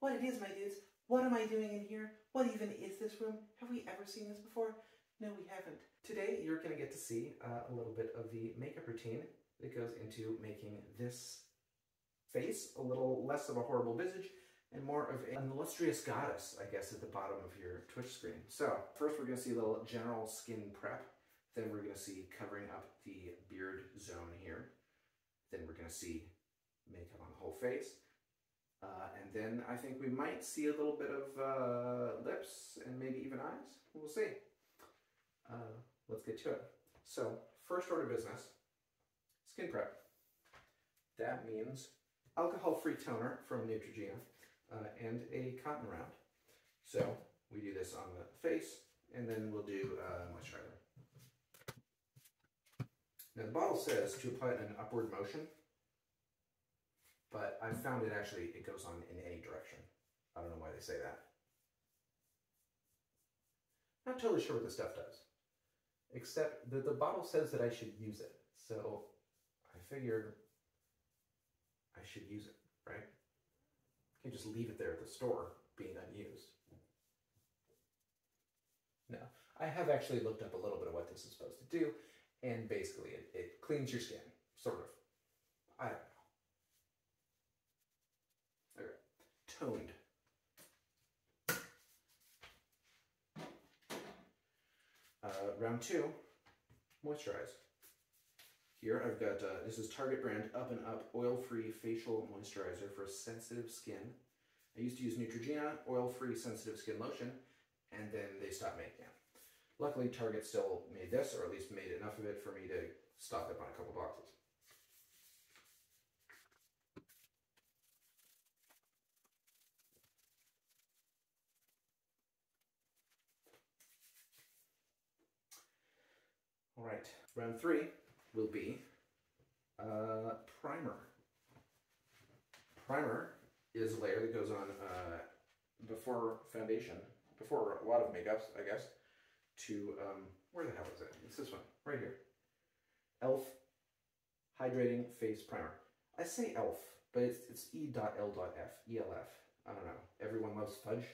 what it is, my dudes. What am I doing in here? What even is this room? Have we ever seen this before? No, we haven't. Today, you're going to get to see a little bit of the makeup routine that goes into making this face a little less of a horrible visage and more of an illustrious goddess, I guess, at the bottom of your Twitch screen. So, first we're going to see a little general skin prep. Then we're going to see covering up the beard zone here. Then we're going to see makeup on the whole face. And then I think we might see a little bit of lips and maybe even eyes. We'll see. Let's get to it. So, first order of business, skin prep. That means alcohol-free toner from Neutrogena and a cotton round. So, we do this on the face, and then we'll do moisturizer. Now, the bottle says to apply it in an upward motion, but I've found it actually, it goes on in any direction. I don't know why they say that. Not totally sure what this stuff does, except that the bottle says that I should use it. So I figured I should use it, right? I can't just leave it there at the store being unused. No, I have actually looked up a little bit of what this is supposed to do, and basically it cleans your skin, sort of. I don't know. Toned. Round 2, moisturize. Here I've got, this is Target brand Up and Up Oil-Free Facial Moisturizer for sensitive skin. I used to use Neutrogena Oil-Free Sensitive Skin Lotion, and then they stopped making it. Luckily, Target still made this, or at least made enough of it for me to stock up on a couple boxes. All right, round 3 will be primer. Primer is a layer that goes on before foundation, before a lot of makeups, I guess, to, where the hell is it? It's this one, right here. e.l.f. Hydrating Face Primer. I say e.l.f., but it's E.L.F, E-L-F. I don't know. Everyone loves fudge.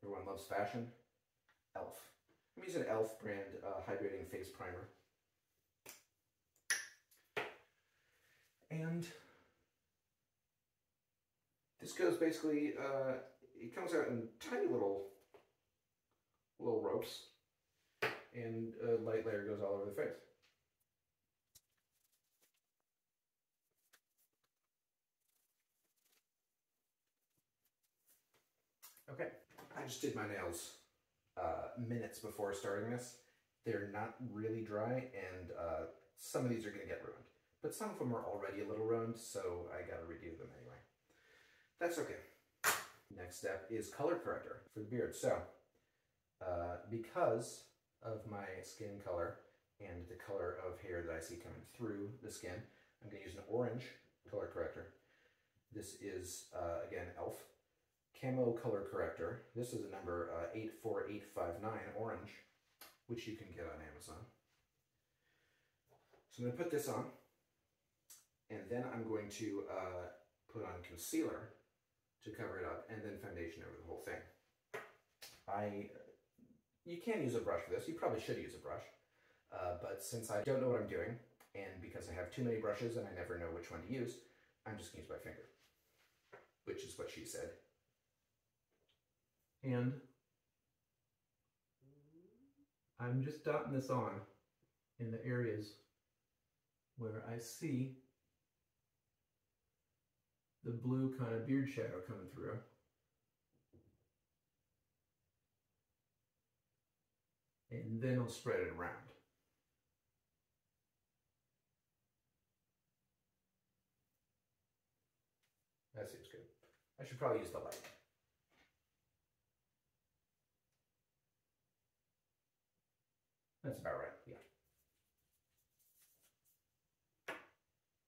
Everyone loves fashion. e.l.f. I'm using an e.l.f. brand hydrating face primer. And this goes basically, it comes out in tiny little ropes, and a light layer goes all over the face. Okay, I just did my nails minutes before starting this. They're not really dry, and some of these are going to get ruined. But some of them are already a little ruined, so I got to redo them anyway. That's okay. Next step is color corrector for the beard. So, because of my skin color and the color of hair that I see coming through the skin, I'm going to use an orange color corrector. This is, again, e.l.f. Camo Color Corrector. This is a number 84859 orange, which you can get on Amazon. So I'm going to put this on, and then I'm going to put on concealer to cover it up, and then foundation over the whole thing. You can use a brush for this. You probably should use a brush, but since I don't know what I'm doing, and because I have too many brushes and I never know which one to use, I'm just going to use my finger, which is what she said. And I'm just dotting this on in the areas where I see the blue kind of beard shadow coming through. And then I'll spread it around. That seems good. I should probably use the light. That's about right, yeah.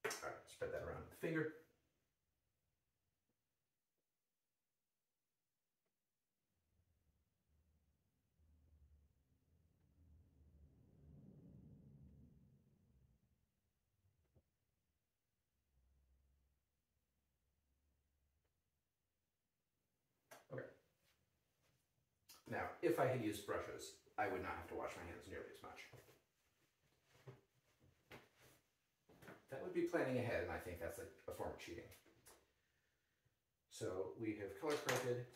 All right, spread that around with the finger. Now, if I had used brushes, I would not have to wash my hands nearly as much. That would be planning ahead, and I think that's a form of cheating. So we have color corrected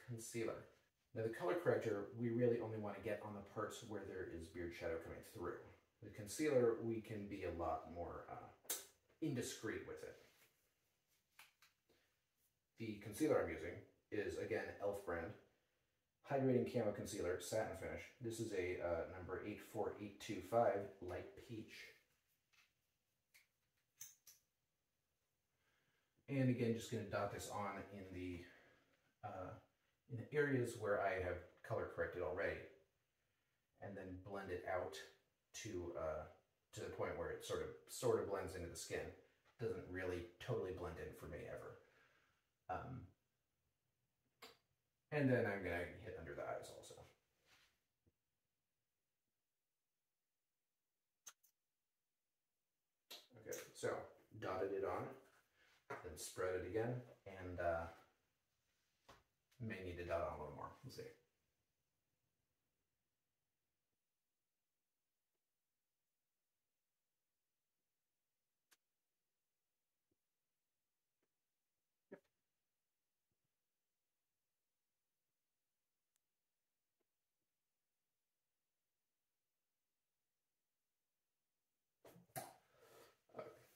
concealer. Now the color corrector, we really only want to get on the parts where there is beard shadow coming through. The concealer, we can be a lot more indiscreet with it. The concealer I'm using is, again, e.l.f. brand. Hydrating Camo Concealer, Satin Finish. This is a number 84825, Light Peach. And again, just going to dot this on in the areas where I have color corrected already, and then blend it out to the point where it sort of blends into the skin. Doesn't really totally blend in for me ever. And then I'm going to hit under the eyes also. Okay, so dotted it on, then spread it again, and may need to dot on a little more. We'll see.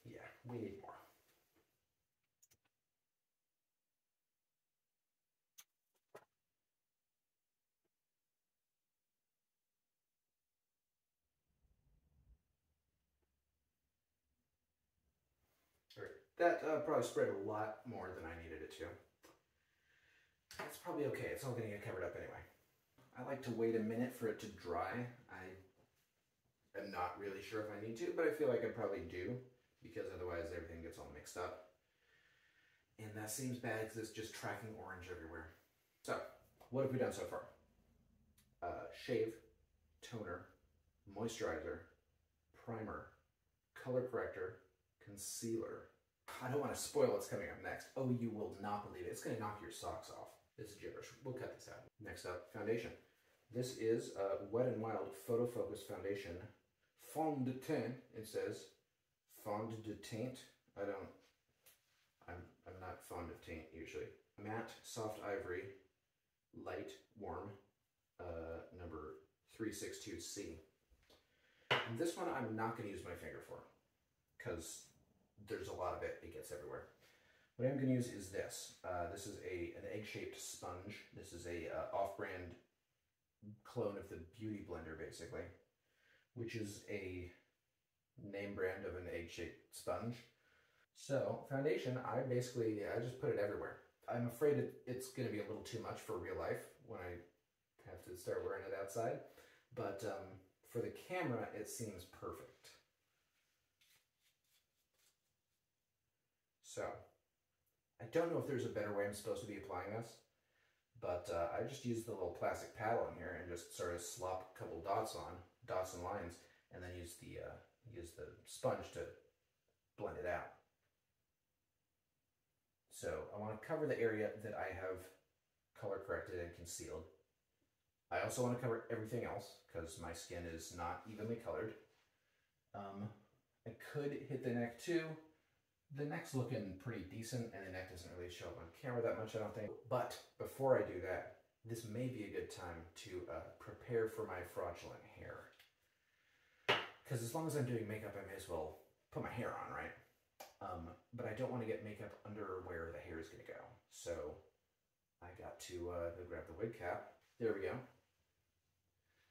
Yeah, we need more. All right. That probably spread a lot more than I needed it to. That's probably okay. It's all going to get covered up anyway. I like to wait a minute for it to dry. I am not really sure if I need to, but I feel like I probably do, because otherwise everything gets all mixed up. And that seems bad because it's just tracking orange everywhere. So, what have we done so far? Shave, toner, moisturizer, primer, color corrector, concealer. I don't want to spoil what's coming up next. Oh, you will not believe it. It's going to knock your socks off. This is gibberish. We'll cut this out. Next up, foundation. This is Wet n Wild Photo Focus Foundation. Fond de teint, it says. Fond de teint. I'm not fond of teint usually. Matte Soft Ivory, light warm, number 362C. And this one I'm not going to use my finger for, because there's a lot of it. It gets everywhere. What I'm going to use is this. This is an egg-shaped sponge. This is a off-brand clone of the Beauty Blender, basically, which is a name brand of an egg-shaped sponge. So, foundation, I just put it everywhere. I'm afraid it's going to be a little too much for real life when I have to start wearing it outside, but for the camera, it seems perfect. So, I don't know if there's a better way I'm supposed to be applying this, but I just used the little plastic paddle in here and just sort of slop a couple dots and lines, and then use the sponge to blend it out. So I want to cover the area that I have color corrected and concealed. I also want to cover everything else because my skin is not evenly colored. I could hit the neck too. The neck's looking pretty decent, and the neck doesn't really show up on camera that much, I don't think. But before I do that, this may be a good time to prepare for my fraudulent hair. Because as long as I'm doing makeup, I may as well put my hair on, right? But I don't want to get makeup under where the hair is going to go. So I got to go grab the wig cap. There we go.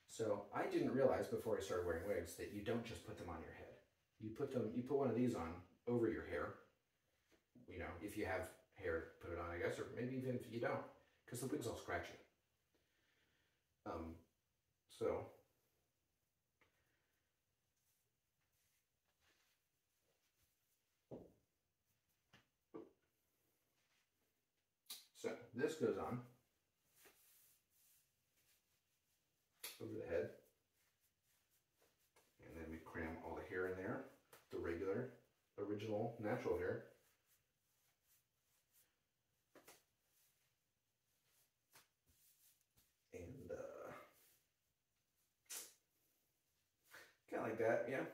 So I didn't realize before I started wearing wigs that you don't just put them on your head. You put one of these on over your hair. You know, if you have hair, put it on, I guess, or maybe even if you don't, because the wig's all scratchy. So this goes on over the head, and then we cram all the hair in there, the regular, original, natural hair. And that, yeah.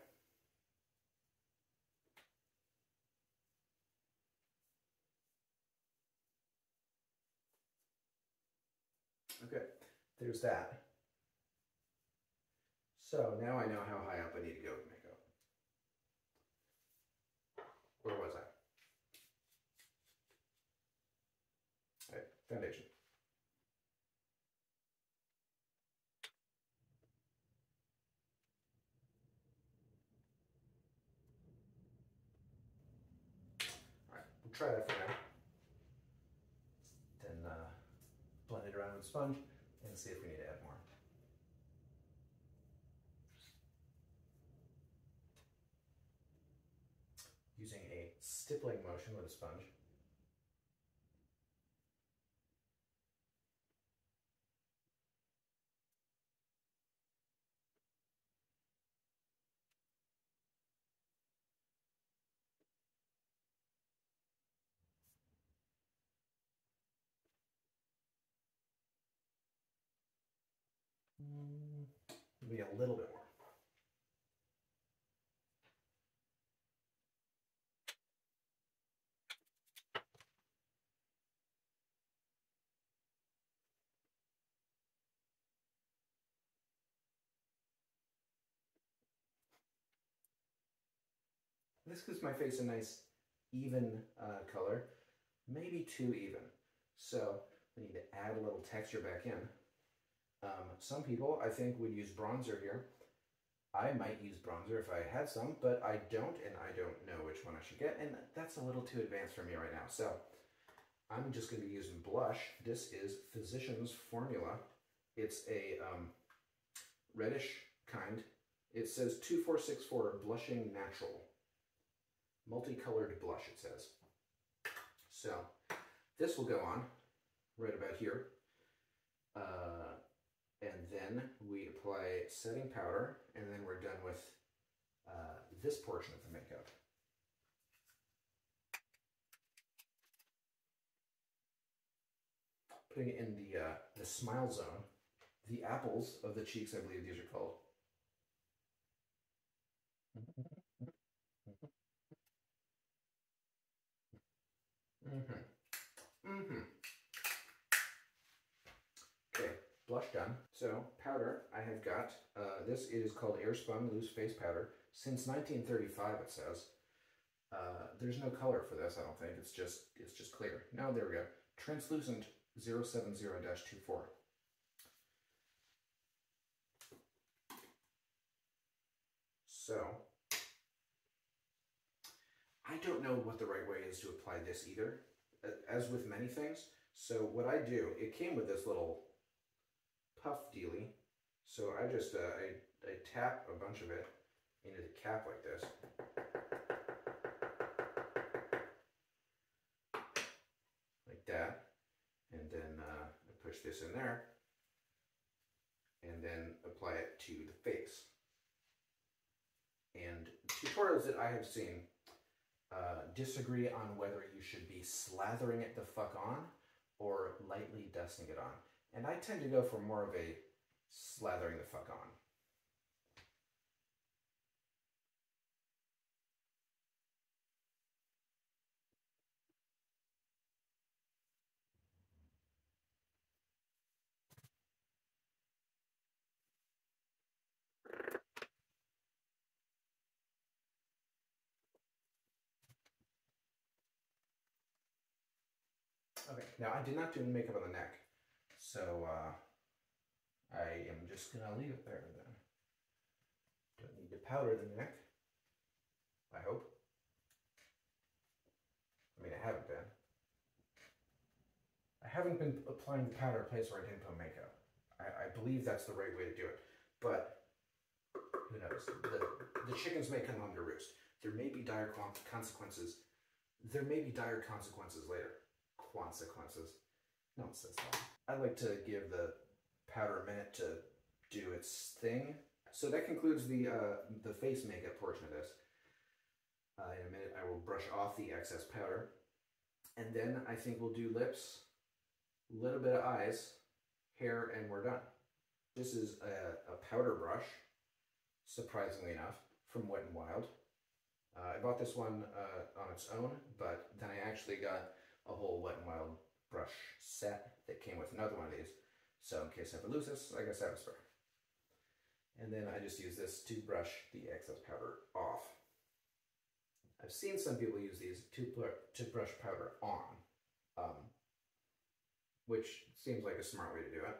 Okay, there's that. So now I know how high up I need to go with makeup. Where was I? All right, foundation. All right, we'll try that for now. Then blend it around with a sponge and see if we need to add more. Using a stippling motion with a sponge. Maybe a little bit more. This gives my face a nice even color, maybe too even. So we need to add a little texture back in. Some people, I think, would use bronzer here. I might use bronzer if I had some, but I don't, and I don't know which one I should get, and that's a little too advanced for me right now. So I'm just going to be using blush. This is Physicians Formula. It's a reddish kind. It says 2464 Blushing Natural. Multicolored blush, it says. So this will go on right about here. And then we apply setting powder, and then we're done with this portion of the makeup. Putting it in the smile zone, the apples of the cheeks, I believe these are called. Okay, blush done. So powder, I have got, this is called Airspun Loose Face Powder. Since 1935, it says. There's no color for this, I don't think. It's just clear. Now there we go. Translucent 070-24. So, I don't know what the right way is to apply this either, as with many things. So what I do, it came with this little puff dealy. So I just, I tap a bunch of it into the cap like this. Like that. And then I push this in there. And then apply it to the face. And tutorials that I have seen disagree on whether you should be slathering it the fuck on or lightly dusting it on. And I tend to go for more of a slathering the fuck on. Okay, now I did not do makeup on the neck, so I am just gonna leave it there then. Don't need to powder the neck, I hope. I mean, I haven't been. I haven't been applying the powder in place where I didn't put makeup. I believe that's the right way to do it, but who knows? The chickens may come home to roost. There may be dire consequences. There may be dire consequences later. Consequences. No one says that. I like to give the powder a minute to do its thing. So that concludes the face makeup portion of this. In a minute, I will brush off the excess powder. And then I think we'll do lips, a little bit of eyes, hair, and we're done. This is a powder brush. surprisingly enough, from Wet n Wild. I bought this one on its own, but then I actually got a whole Wet n Wild brush set that came with another one of these. So in case I ever lose this, I guess I have a spare. And then I just use this to brush the excess powder off. I've seen some people use these to brush powder on, which seems like a smart way to do it.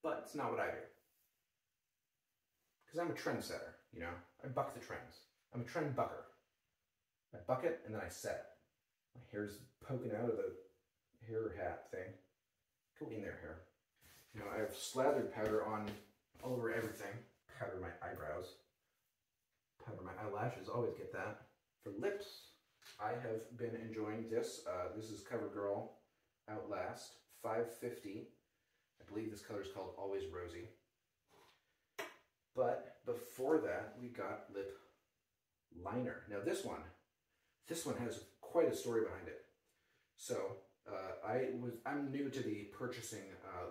But it's not what I do. Because I'm a trendsetter, you know? I buck the trends. I'm a trend bucker. I buck it and then I set it. My hair's poking out of the hair hat thing. Go in there, hair. You know, I've slathered powder on all over everything. Powder my eyebrows. Powder my eyelashes, always get that. For lips, I have been enjoying this. This is CoverGirl Outlast 550. I believe this color is called Always Rosy. But before that, we got lip liner. Now this one has quite a story behind it. So I'm new to the purchasing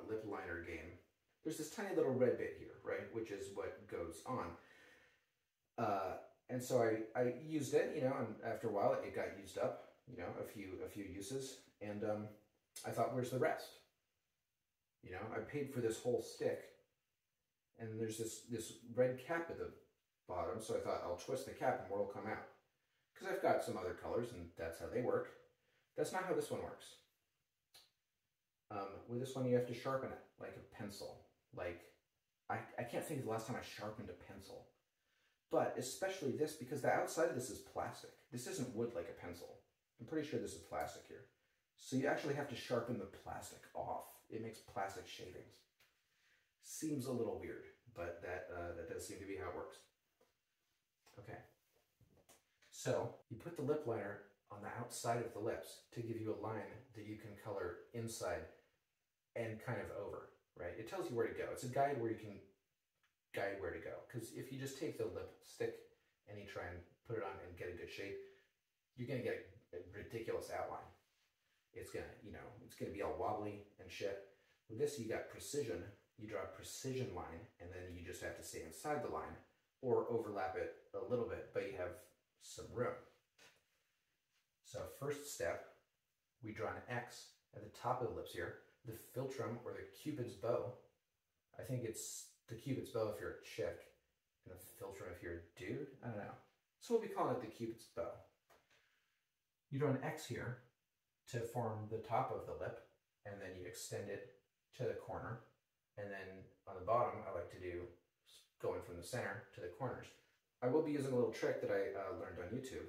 lip liner game. There's this tiny little red bit here, right, which is what goes on. And so I used it, you know, and after a while it got used up, you know, a few uses, and I thought, where's the rest? You know, I paid for this whole stick, and there's this red cap at the bottom, so I thought I'll twist the cap and more will come out. Because I've got some other colors, and that's how they work. That's not how this one works. With this one, you have to sharpen it like a pencil. Like, I can't think of the last time I sharpened a pencil. But especially this, because the outside of this is plastic. This isn't wood like a pencil. I'm pretty sure this is plastic here. So you actually have to sharpen the plastic off. It makes plastic shavings. Seems a little weird, but that does seem to be how it works. Okay. So you put the lip liner on the outside of the lips to give you a line that you can color inside and kind of over, right? It tells you where to go. It's a guide where you can guide where to go. Because if you just take the lipstick and you try and put it on and get a good shape, you're going to get a ridiculous outline. It's going to, you know, it's going to be all wobbly and shit. With this, you got precision. You draw a precision line, and then you just have to stay inside the line or overlap it a little bit, but you have some room. So first step, we draw an X at the top of the lips here. The philtrum, or the Cupid's bow. I think it's the Cupid's bow if you're a chick, and the philtrum if you're a dude. I don't know. So we'll be calling it the Cupid's bow. You draw an X here to form the top of the lip, and then you extend it to the corner. And then on the bottom, I like to do going from the center to the corners. I will be using a little trick that I learned on YouTube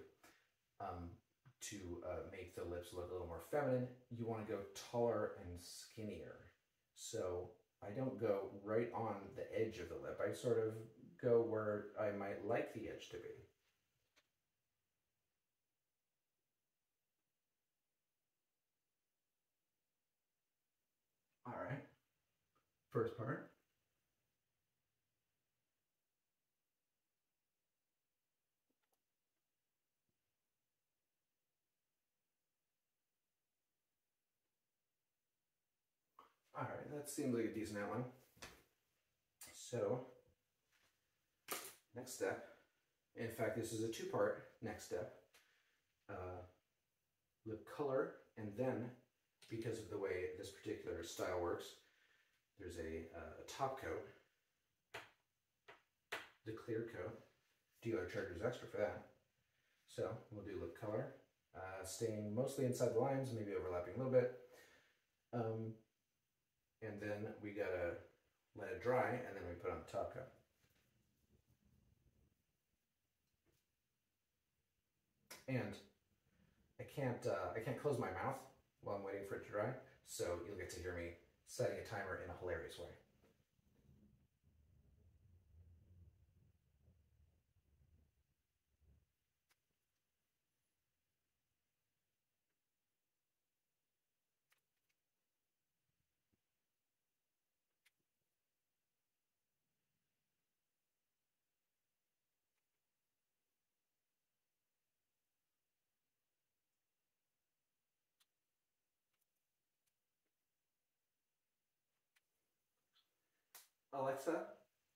to make the lips look a little more feminine. You want to go taller and skinnier. So I don't go right on the edge of the lip. I sort of go where I might like the edge to be. All right. First part. All right, that seems like a decent outline. So, next step, in fact, this is a two-part next step. Lip color, and then, because of the way this particular style works, there's a top coat, the clear coat. Dealer charges extra for that. So we'll do lip color, staying mostly inside the lines, maybe overlapping a little bit. And then we gotta let it dry, and then we put on the top coat. And I can't close my mouth while I'm waiting for it to dry, so you'll get to hear me setting a timer in a hilarious way. Alexa,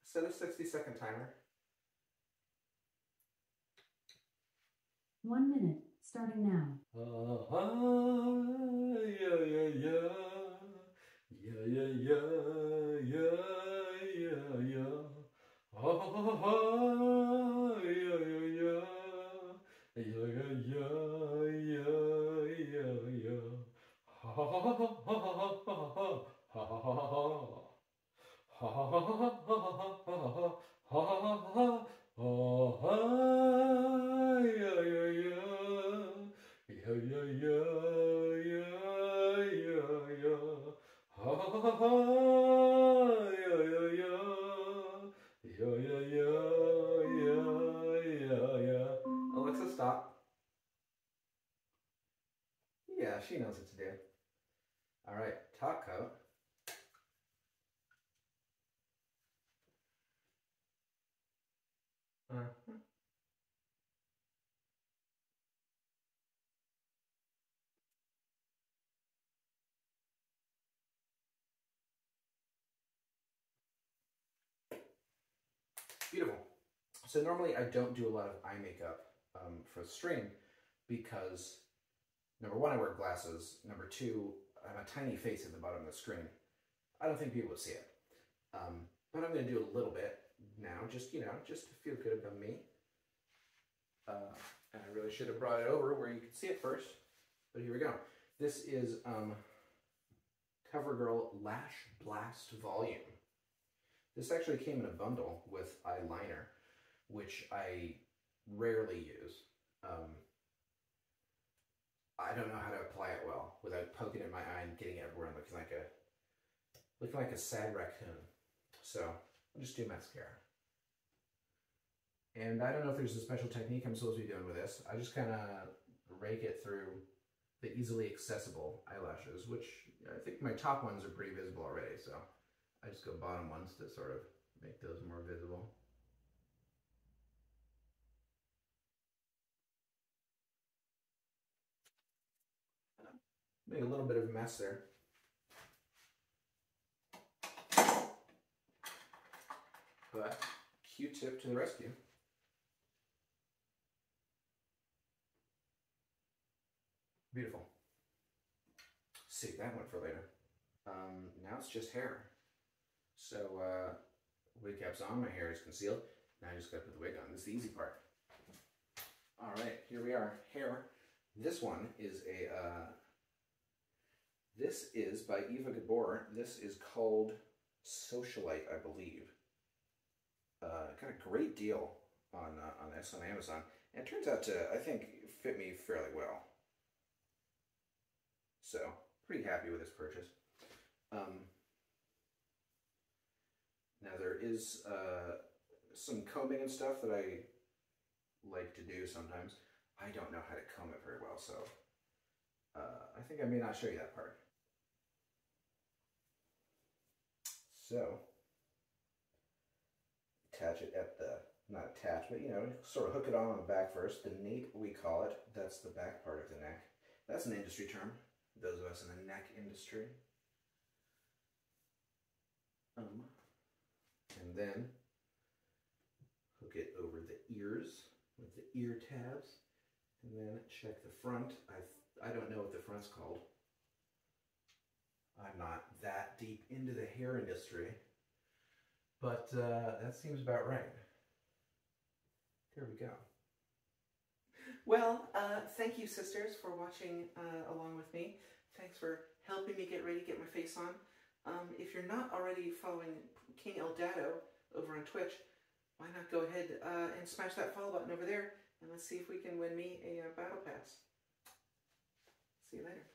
Set a 60-second timer. 1 minute, starting now. Yeah, yeah, yeah. Yeah, yeah, yeah, yeah, yeah, yeah. Yeah, yeah, yeah. Yeah, yeah, yeah, yeah, yeah, yeah. Ha ha ha ha ha ha ha ha ha ha ha. Ha ha ha ha ha ha ha ha ha ha ha. Oh, yeah, yeah, yeah. Yeah, yeah, yeah, yeah, yeah, yeah. Ha ha ha ha. Yeah, yeah, yeah. Yeah, yeah, yeah, yeah, yeah, yeah. Alexa, stop. Yeah, she knows what to do. All right, top coat. Beautiful. So normally I don't do a lot of eye makeup for the stream because number one, I wear glasses. Number two, I have a tiny face at the bottom of the screen. I don't think people would see it. But I'm going to do a little bit now, just to feel good about me. And I really should have brought it over where you could see it first. But here we go. This is CoverGirl Lash Blast Volume. This actually came in a bundle with eyeliner, which I rarely use. I don't know how to apply it well without poking in my eye and getting it everywhere and looking like a sad raccoon. So I'll just do mascara. And I don't know if there's a special technique I'm supposed to be doing with this. I just kind of rake it through the easily accessible eyelashes, which I think my top ones are pretty visible already. So I just go bottom ones to sort of make those more visible. Make a little bit of a mess there. But Q-tip to the rescue. Beautiful. Save that one for later. Now it's just hair. So wig cap's on, my hair is concealed. Now I just gotta put the wig on. This is the easy part. All right, here we are. Hair. This one is this is by Eva Gabor. This is called Socialite, I believe. Got a great deal on this on Amazon. And it turns out to, I think, fit me fairly well. So, pretty happy with this purchase. Now there is some combing and stuff that I like to do sometimes. I don't know how to comb it very well, so I think I may not show you that part. So, attach it at the, not attach, but sort of hook it on the back first. The nape, we call it. That's the back part of the neck. That's an industry term, those of us in the neck industry. And then hook it over the ears with the ear tabs, and then check the front. I don't know what the front's called. I'm not that deep into the hair industry, but that seems about right. There we go. Well, thank you, sisters, for watching along with me. Thanks for helping me get ready to get my face on. If you're not already following King Eldado over on Twitch, why not go ahead and smash that follow button over there, and let's see if we can win me a battle pass. See you later.